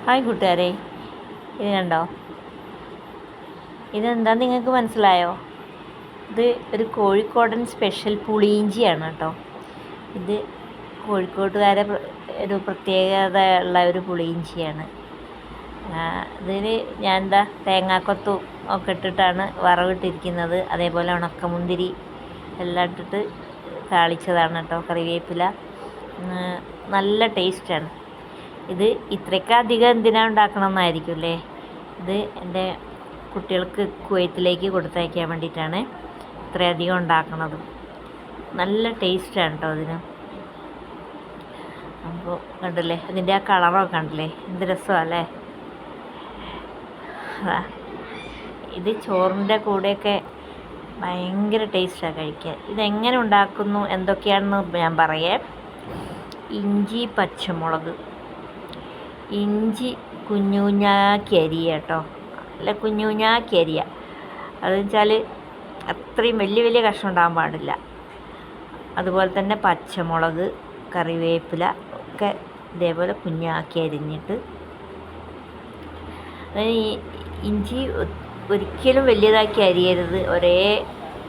Hi കൂട്ടുകാരെ, ഇത് കണ്ടോ? ഇതെന്താ നിങ്ങൾക്ക് മനസ്സിലായോ? ഇത് ഒരു കോഴിക്കോടൻ സ്പെഷ്യൽ പുളിയിഞ്ചിയാണ് കേട്ടോ. ഇത് കോഴിക്കോട്ടുകാരെ ഒരു പ്രത്യേകത ഉള്ള ഒരു പുളിയിഞ്ചിയാണ്. ഇതിന് ഞാൻ തേങ്ങാക്കൊത്തും ഒക്കെ ഇട്ടിട്ടാണ് വറവിട്ടിരിക്കുന്നത്. അതേപോലെ ഉണക്കമുന്തിരി എല്ലാം ഇട്ടിട്ട് താളിച്ചതാണ് കേട്ടോ. കറിവേപ്പില, നല്ല ടേസ്റ്റാണ്. ഇത് ഇത്രയ്ക്കധികം എന്തിനാണ് ഉണ്ടാക്കണമെന്നായിരിക്കും അല്ലേ. ഇത് എൻ്റെ കുട്ടികൾക്ക് കുവൈത്തിലേക്ക് കൊടുത്തയക്കാൻ വേണ്ടിയിട്ടാണ് ഇത്രയധികം ഉണ്ടാക്കുന്നത്. നല്ല ടേസ്റ്റാണ് കേട്ടോ അതിന്. അപ്പോൾ കണ്ടില്ലേ, അതിൻ്റെ ആ കളറൊക്കെ കണ്ടില്ലേ, എന്ത് രസമല്ലേ. ഇത് ചോറിൻ്റെ കൂടെയൊക്കെ ഭയങ്കര ടേസ്റ്റാണ് കഴിക്കാൻ. ഇതെങ്ങനെ ഉണ്ടാക്കുന്നു എന്തൊക്കെയാണെന്ന് ഞാൻ പറയാം. ഇഞ്ചി, പച്ചമുളക്, ഇഞ്ചി കുഞ്ഞു കുഞ്ഞാക്കി അരിയുക കേട്ടോ. അല്ല, കുഞ്ഞു കുഞ്ഞാക്കി അരിയുക. അതെന്ന് വെച്ചാൽ അത്രയും വലിയ വലിയ കഷ്ണം ഉണ്ടാകാൻ പാടില്ല. അതുപോലെ തന്നെ പച്ചമുളക്, കറിവേപ്പില ഒക്കെ ഇതേപോലെ കുഞ്ഞാക്കി അരിഞ്ഞിട്ട്, ഇഞ്ചി ഒരിക്കലും വലിയതാക്കി അരിയരുത്.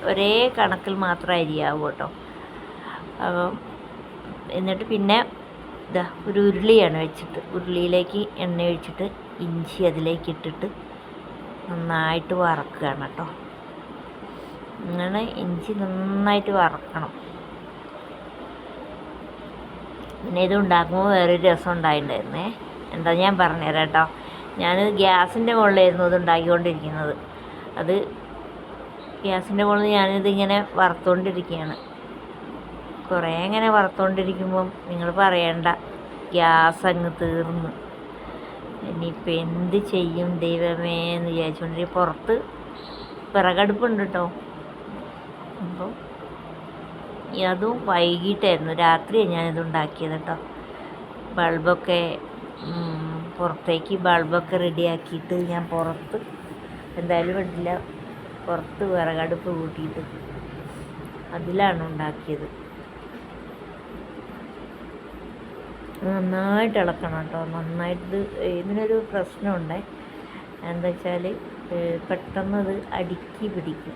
ഒരേ കണക്കിൽ മാത്രം അരിയാവൂ കേട്ടോ. എന്നിട്ട് പിന്നെ ഒരു ഉരുളിയാണ് വെച്ചിട്ട്, ഉരുളിയിലേക്ക് എണ്ണ ഒഴിച്ചിട്ട് ഇഞ്ചി അതിലേക്ക് ഇട്ടിട്ട് നന്നായിട്ട് വറക്കുകയാണ് കേട്ടോ. അങ്ങനെ ഇഞ്ചി നന്നായിട്ട് വറക്കണം. പിന്നെ ഇത് ഉണ്ടാക്കുമ്പോൾ വേറൊരു രസം ഉണ്ടായിട്ടുണ്ടായിരുന്നേ. എന്താ ഞാൻ പറഞ്ഞുതരാം കേട്ടോ. ഞാൻ ഗ്യാസിൻ്റെ മുകളിലായിരുന്നു ഇത് ഉണ്ടാക്കിക്കൊണ്ടിരിക്കുന്നത്. അത് ഗ്യാസിൻ്റെ മുകളിൽ ഞാനിതിങ്ങനെ വറുത്തുകൊണ്ടിരിക്കുകയാണ്. കുറേ ഇങ്ങനെ വറുത്തുകൊണ്ടിരിക്കുമ്പം നിങ്ങൾ പറയണ്ട, ഗ്യാസ് അങ്ങ് തീർന്നു. ഇനിയിപ്പോൾ എന്ത് ചെയ്യും ദൈവമേ എന്ന് വിചാരിച്ചുകൊണ്ടിരിക്കും. പുറത്ത് വിറകടുപ്പുണ്ട് കേട്ടോ. അപ്പോൾ അതും വൈകിട്ടായിരുന്നു, രാത്രിയാണ് ഞാനിത് ഉണ്ടാക്കിയത് കേട്ടോ. ബൾബൊക്കെ പുറത്തേക്ക് ബൾബൊക്കെ റെഡിയാക്കിയിട്ട് ഞാൻ പുറത്ത് എന്തായാലും വേണ്ടില്ല, പുറത്ത് വിറകടുപ്പ് കൂട്ടിയിട്ട് അതിലാണ് ഉണ്ടാക്കിയത്. നന്നായിട്ട് ഇളക്കണം കേട്ടോ. നന്നായിട്ട് ഇതിനൊരു പ്രശ്നമുണ്ട്. എന്താ വെച്ചാൽ പെട്ടെന്ന് അത് അടുക്കി പിടിക്കും.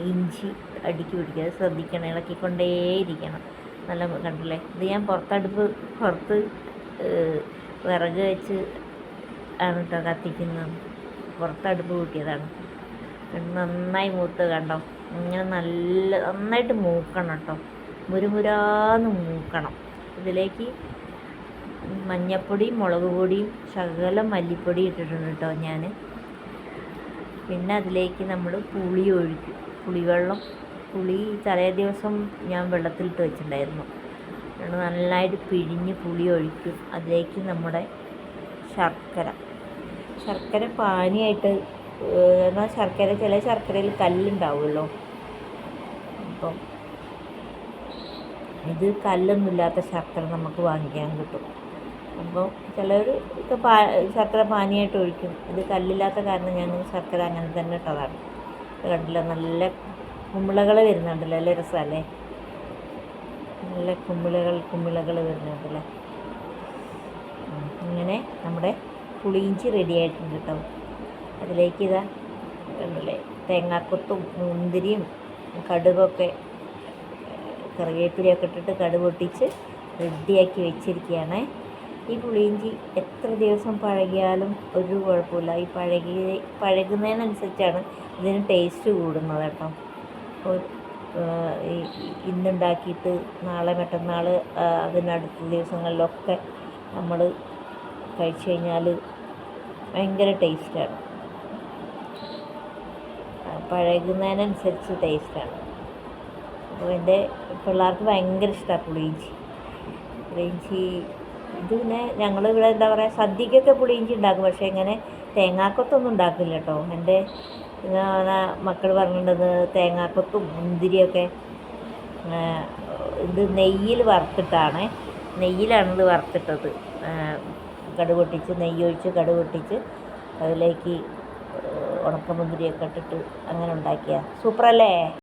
ഇഞ്ചി അടുക്കി പിടിക്കും. അത് ശ്രദ്ധിക്കണം, ഇളക്കിക്കൊണ്ടേയിരിക്കണം. നല്ല കണ്ടില്ലേ, ഇത് ഞാൻ പുറത്ത് വിറക് വെച്ച് ആണ് കേട്ടോ കത്തിക്കുന്നത്. പുറത്തടുപ്പ് കൂട്ടിയതാണ്. നന്നായി മൂത്ത് കണ്ടോ. ഇങ്ങനെ നന്നായിട്ട് മൂക്കണം കേട്ടോ. മുരുമുരാന്ന് മൂക്കണം. ഇതിലേക്ക് മഞ്ഞപ്പൊടിയും മുളക് പൊടിയും ശകലം മല്ലിപ്പൊടി ഇട്ടിട്ടുണ്ട് കേട്ടോ ഞാൻ. പിന്നെ അതിലേക്ക് നമ്മൾ പുളി ഒഴിക്കും. പുളി തലേ ദിവസം ഞാൻ വെള്ളത്തിലിട്ട് വെച്ചിട്ടുണ്ടായിരുന്നു. നന്നായിട്ട് പിഴിഞ്ഞ് പുളി ഒഴിക്കും. അതിലേക്ക് നമ്മുടെ ശർക്കര പാനിയായിട്ട്, എന്നാൽ ചില ശർക്കരയിൽ കല്ലുണ്ടാവുമല്ലോ. അപ്പം ഇത് കല്ലൊന്നുമില്ലാത്ത ശർക്കര നമുക്ക് വാങ്ങിക്കാൻ കിട്ടും. അപ്പോൾ ചിലർ ഇത് ശർക്കര പാനിയായിട്ട് ഒഴിക്കും. ഇത് കല്ലില്ലാത്ത കാരണം ഞാൻ ശർക്കര അങ്ങനെ തന്നെ ഇട്ടതാണ്. കണ്ടില്ല, നല്ല കുമിളകൾ വരുന്നുണ്ടല്ലോ, നല്ല രസമല്ലേ. നല്ല കുമിളകൾ വരുന്നുണ്ടല്ലേ. ഇങ്ങനെ നമ്മുടെ പുളിയിഞ്ചി റെഡി ആയിട്ടുണ്ട് കേട്ടോ. അതിലേക്ക് ഇതാ കണ്ടില്ലേ, തേങ്ങാക്കൊത്തും മുന്തിരിയും കടുകൊക്കെ കറിവേപ്പിലയൊക്കെ ഇട്ടിട്ട് കടുക് പൊട്ടിച്ച് റെഡിയാക്കി വെച്ചിരിക്കുകയാണ്. ഈ പുളിയിഞ്ചി എത്ര ദിവസം പഴകിയാലും ഒരു കുഴപ്പമില്ല. ഈ പഴകുന്നതിനനുസരിച്ചാണ് ഇതിന് ടേസ്റ്റ് കൂടുന്നത് കേട്ടോ. അപ്പോൾ ഇന്നുണ്ടാക്കിയിട്ട് നാളെ മറ്റന്നാൾ അതിനടുത്ത ദിവസങ്ങളിലൊക്കെ നമ്മൾ കഴിച്ചു കഴിഞ്ഞാൽ ഭയങ്കര ടേസ്റ്റാണ്. പഴകുന്നതിനനുസരിച്ച് ടേസ്റ്റാണ്. അപ്പോൾ എൻ്റെ പിള്ളേർക്ക് ഭയങ്കര ഇഷ്ടമാണ് പുളിയിഞ്ചി. ഇത് പിന്നെ ഞങ്ങളിവിടെ എന്താ പറയുക, സദ്യക്കൊക്കെ പുളിയിഞ്ചി ഉണ്ടാക്കും. പക്ഷേ ഇങ്ങനെ തേങ്ങാക്കൊത്തൊന്നും ഉണ്ടാക്കില്ല കേട്ടോ. എൻ്റെ മക്കൾ പറഞ്ഞിട്ടുണ്ടത് തേങ്ങാക്കൊത്തും മുന്തിരിയൊക്കെ ഇത് നെയ്യിലാണിത് വറുത്തിട്ടത്. കടുക് പൊട്ടിച്ച് നെയ്യൊഴിച്ച് കടുക് പൊട്ടിച്ച് അതിലേക്ക് ഉണക്കമുന്തിരിയൊക്കെ ഇട്ടിട്ട് അങ്ങനെ ഉണ്ടാക്കിയ സൂപ്പറല്ലേ.